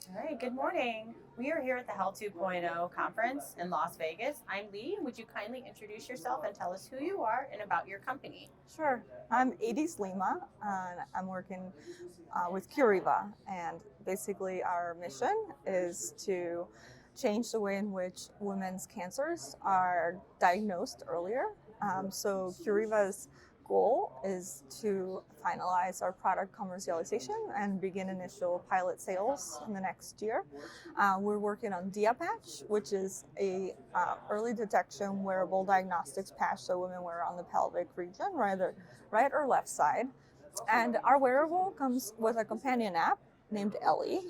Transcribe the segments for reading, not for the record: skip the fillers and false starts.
All right, good morning. We are here at the Health 2.0 conference in Las Vegas. I'm Lee. Would you kindly introduce yourself and tell us who you are and about your company? Sure. I'm Eydis Lima, and I'm working with Curiva. And basically, our mission is to change the way in which women's cancers are diagnosed earlier. So, Curiva's goal is to finalize our product commercialization and begin initial pilot sales in the next year. We're working on DiaPatch, which is a early detection wearable diagnostics patch that women wear on the pelvic region, right or left side. And our wearable comes with a companion app named Ellie.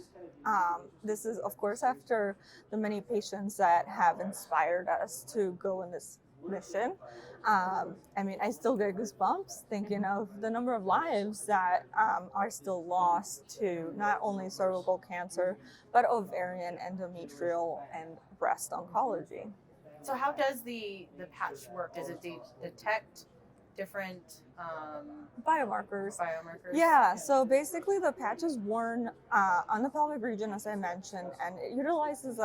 This is, of course, after the many patients that have inspired us to go in this mission. I still get goosebumps thinking of the number of lives that are still lost to not only cervical cancer, but ovarian, endometrial, and breast oncology. So, how does the patch work? Does it detect different Biomarkers. biomarkers? Yeah, so basically the patch is worn on the pelvic region, as I mentioned, and it utilizes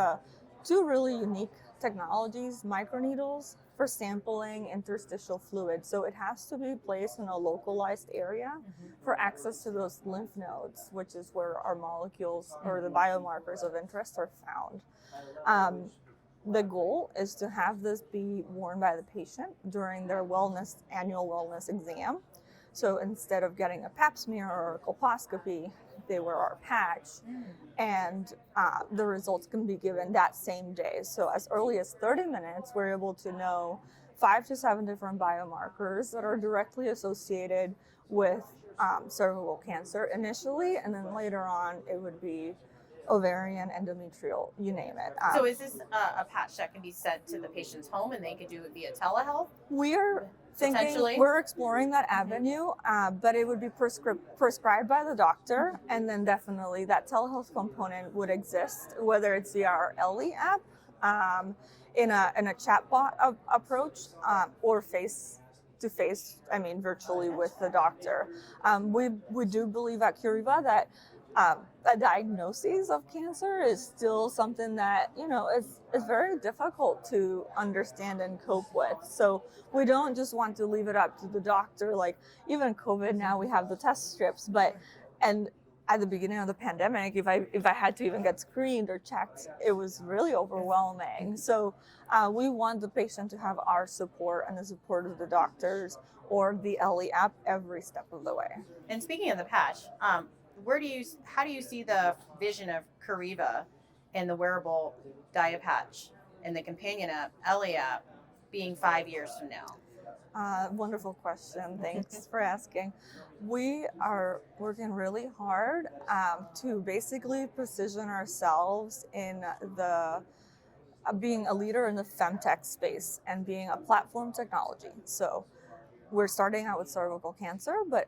two really unique technologies, microneedles for sampling interstitial fluid. So it has to be placed in a localized area for access to those lymph nodes, which is where our molecules or the biomarkers of interest are found. The goal is to have this be worn by the patient during their annual wellness exam. So instead of getting a pap smear or a colposcopy, they wear our patch, and the results can be given that same day. So as early as 30 minutes, we're able to know 5 to 7 different biomarkers that are directly associated with cervical cancer initially, and then later on it would be ovarian, endometrial, you name it. So, is this a patch that can be sent to the patient's home and they could do it via telehealth? We're thinking we're exploring that avenue, but it would be prescribed by the doctor, and then definitely that telehealth component would exist, whether it's via our Ellie app, in a chatbot approach, or face to face, virtually with the doctor. We do believe at Curiva that a diagnosis of cancer is still something that is very difficult to understand and cope with. So we don't just want to leave it up to the doctor. Like even COVID, now we have the test strips, and at the beginning of the pandemic, if I had to even get screened or checked, it was really overwhelming. So we want the patient to have our support and the support of the doctors or the Ellie app every step of the way. And speaking of the patch, how do you see the vision of Curiva and the wearable DiaPatch and the companion app, Ellie app, being 5 years from now? Wonderful question. Thanks for asking. We are working really hard to basically position ourselves in the being a leader in the femtech space and being a platform technology. So we're starting out with cervical cancer, but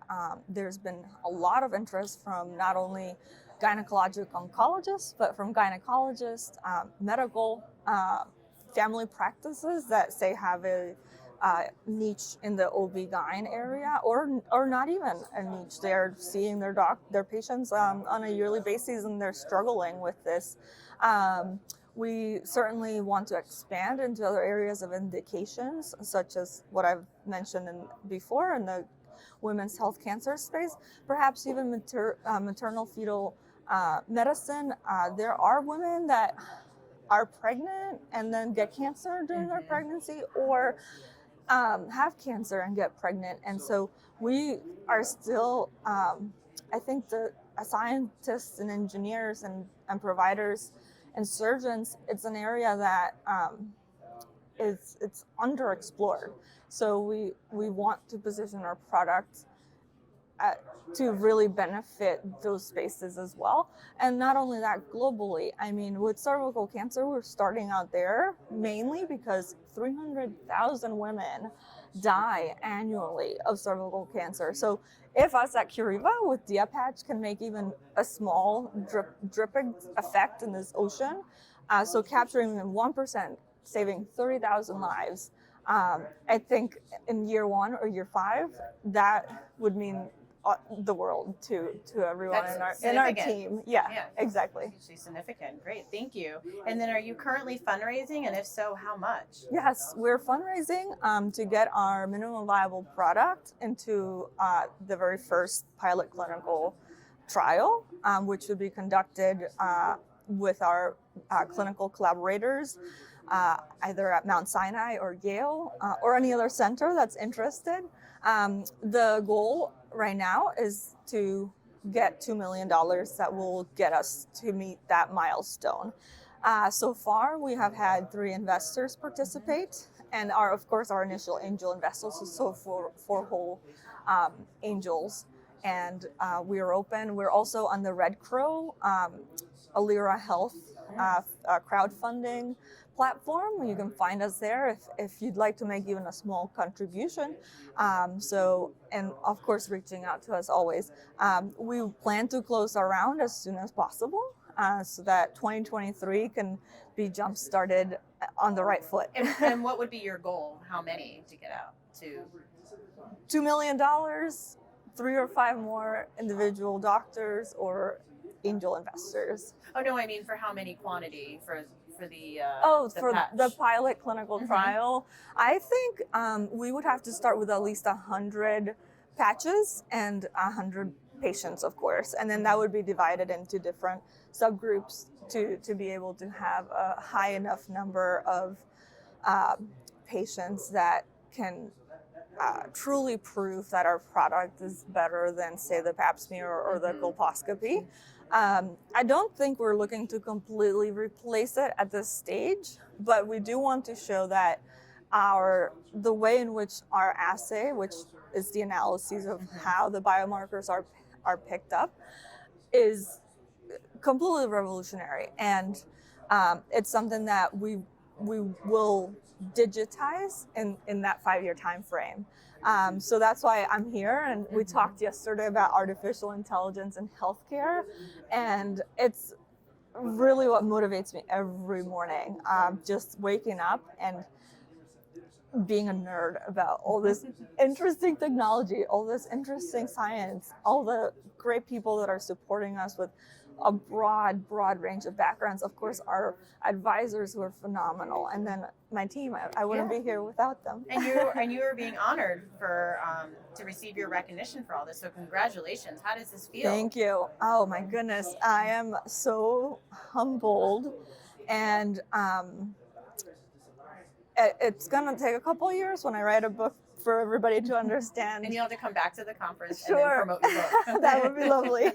there's been a lot of interest from not only gynecologic oncologists, but from gynecologists, medical family practices that say have a niche in the OB-GYN area, or not even a niche. They're seeing their patients on a yearly basis, and they're struggling with this. We certainly want to expand into other areas of indications, such as what I've mentioned before in the women's health cancer space, perhaps even maternal fetal medicine. There are women that are pregnant and then get cancer during their pregnancy, or have cancer and get pregnant. And so we are still, I think the scientists and engineers and providers and surgeons, it's an area that it's underexplored. So we want to position our product to really benefit those spaces as well. And not only that, globally. I mean, with cervical cancer, we're starting out there mainly because 300,000 women die annually of cervical cancer. So if us at Curiva with DiaPatch can make even a small dripping effect in this ocean, so capturing even 1%, saving 30,000 lives, I think in year 1 or year 5, that would mean the world to everyone That's in our significant. team. Yeah, Yeah. exactly. Hugely significant. Great, thank you. And then, are you currently fundraising, and if so, how much? Yes, we're fundraising to get our minimum viable product into the very first pilot clinical trial, which would be conducted with our clinical collaborators, either at Mount Sinai or Yale or any other center that's interested. The goal right now is to get $2 million that will get us to meet that milestone. So far, we have had 3 investors participate, and of course, our initial angel investors, so 4 whole angels. And we are open. We're also on the Red Crow, Alira Health crowdfunding platform. You can find us there if you'd like to make even a small contribution. And of course, reaching out to us always. We plan to close our round as soon as possible. So that 2023 can be jump started on the right foot. And what would be your goal? How many to get out to? $2 million, 3 or 5 more individual doctors or angel investors. Oh no, I mean for how many quantity for the for patch? the pilot clinical trial. I think we would have to start with at least 100 patches and 100 patients, of course, and then that would be divided into different subgroups to be able to have a high enough number of patients that can truly prove that our product is better than, say, the pap smear or the colposcopy. I don't think we're looking to completely replace it at this stage, but we do want to show that the way in which our assay, which is the analyses of how the biomarkers are picked up, is completely revolutionary, and it's something that we will digitize in that 5-year time frame. So that's why I'm here, and we talked yesterday about artificial intelligence in healthcare, and it's really what motivates me every morning, just waking up and being a nerd about all this interesting technology, all this interesting science, all the great people that are supporting us with a broad range of backgrounds. Of course, our advisors who are phenomenal, and then my team. I wouldn't be here without them. And you are being honored for to receive your recognition for all this. So congratulations. How does this feel? Thank you. Oh my goodness, I am so humbled, and it's gonna take a couple of years when I write a book for everybody to understand. And you'll have to come back to the conference Sure. and then promote your book. That would be lovely.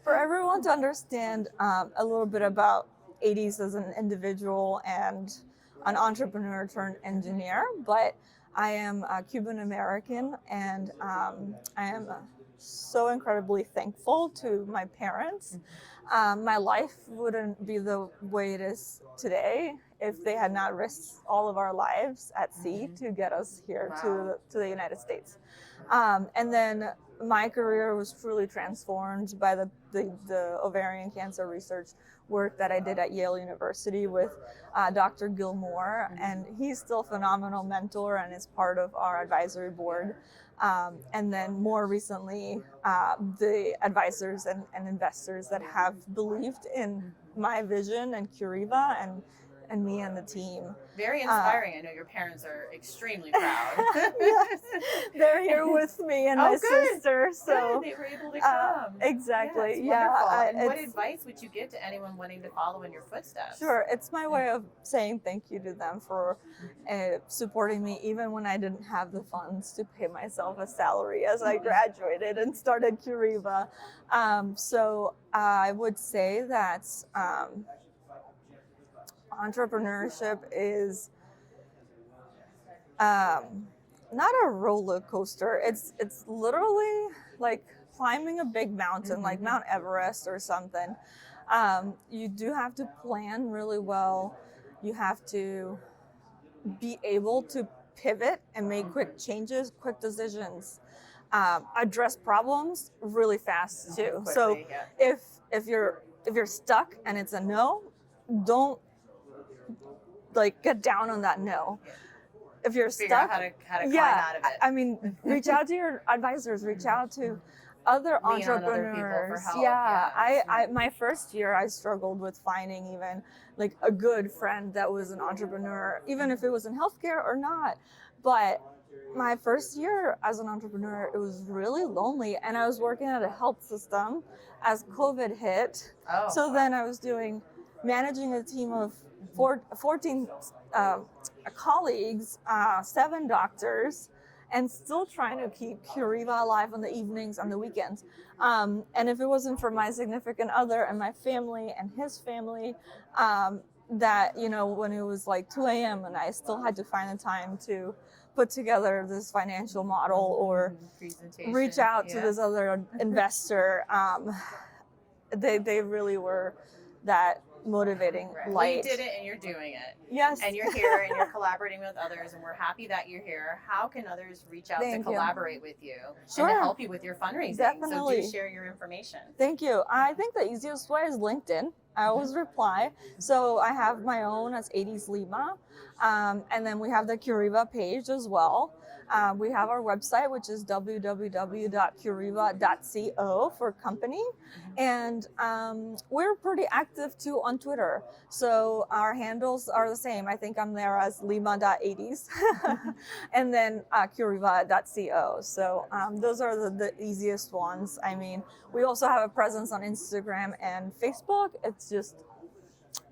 For everyone to understand a little bit about Eydis as an individual and an entrepreneur turned engineer. But I am Cuban American, and I am so incredibly thankful to my parents. My life wouldn't be the way it is today if they had not risked all of our lives at sea to get us here to the United States. And then my career was truly transformed by the ovarian cancer research work that I did at Yale University with Dr. Gilmore, and he's still a phenomenal mentor and is part of our advisory board. And then more recently, the advisors and investors that have believed in my vision and Curiva and me and the team. Very inspiring. I know your parents are extremely proud. Yes, they're here with me and my sister. So good. They were able to come. Exactly. Yeah. And what advice would you give to anyone wanting to follow in your footsteps? Sure. It's my way of saying thank you to them for supporting me, even when I didn't have the funds to pay myself a salary as I graduated and started Curiva. So I would say that entrepreneurship is not a roller coaster. It's literally like climbing a big mountain, like Mount Everest or something. You do have to plan really well. You have to be able to pivot and make quick changes, quick decisions, address problems really fast too. Quickly, if you're stuck and it's a no, don't get down on that no. If you're figure stuck, out how to climb out of it. I mean, reach out to your advisors, reach out to other lean on other people for entrepreneurs. help. Yeah, Yeah, I my first year I struggled with finding even like a good friend that was an entrepreneur, even if it was in healthcare or not. But my first year as an entrepreneur, it was really lonely, and I was working at a health system as COVID hit. Oh, So then I was managing a team of 14 colleagues, 7 doctors, and still trying to keep Curiva alive on the evenings and the weekends. And if it wasn't for my significant other and my family and his family, that, when it was like 2 a.m. and I still had to find the time to put together this financial model or reach out to this other investor, they really were that motivating light. Well, you did it and you're doing it. Yes. And you're here and you're collaborating with others, and we're happy that you're here. How can others reach out to collaborate with you and to help you with your fundraising? Definitely. So do share your information. Thank you. I think the easiest way is LinkedIn. I always reply. So I have my own as Eydis Lima. And then we have the Curiva page as well. We have our website, which is www.curiva.co for company. And we're pretty active too on Twitter. So our handles are the same. I think I'm there as lima.80s and then curiva.co. So those are the easiest ones. I mean, we also have a presence on Instagram and Facebook. It's just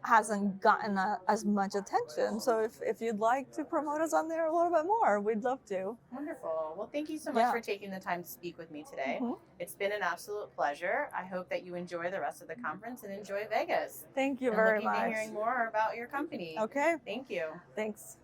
hasn't gotten as much attention. So if you'd like to promote us on there a little bit more, we'd love to. Wonderful. Well, thank you so much for taking the time to speak with me today. It's been an absolute pleasure. I hope that you enjoy the rest of the conference and enjoy Vegas. Thank you very much. Looking to hearing more about your company. Okay. Thank you. Thanks.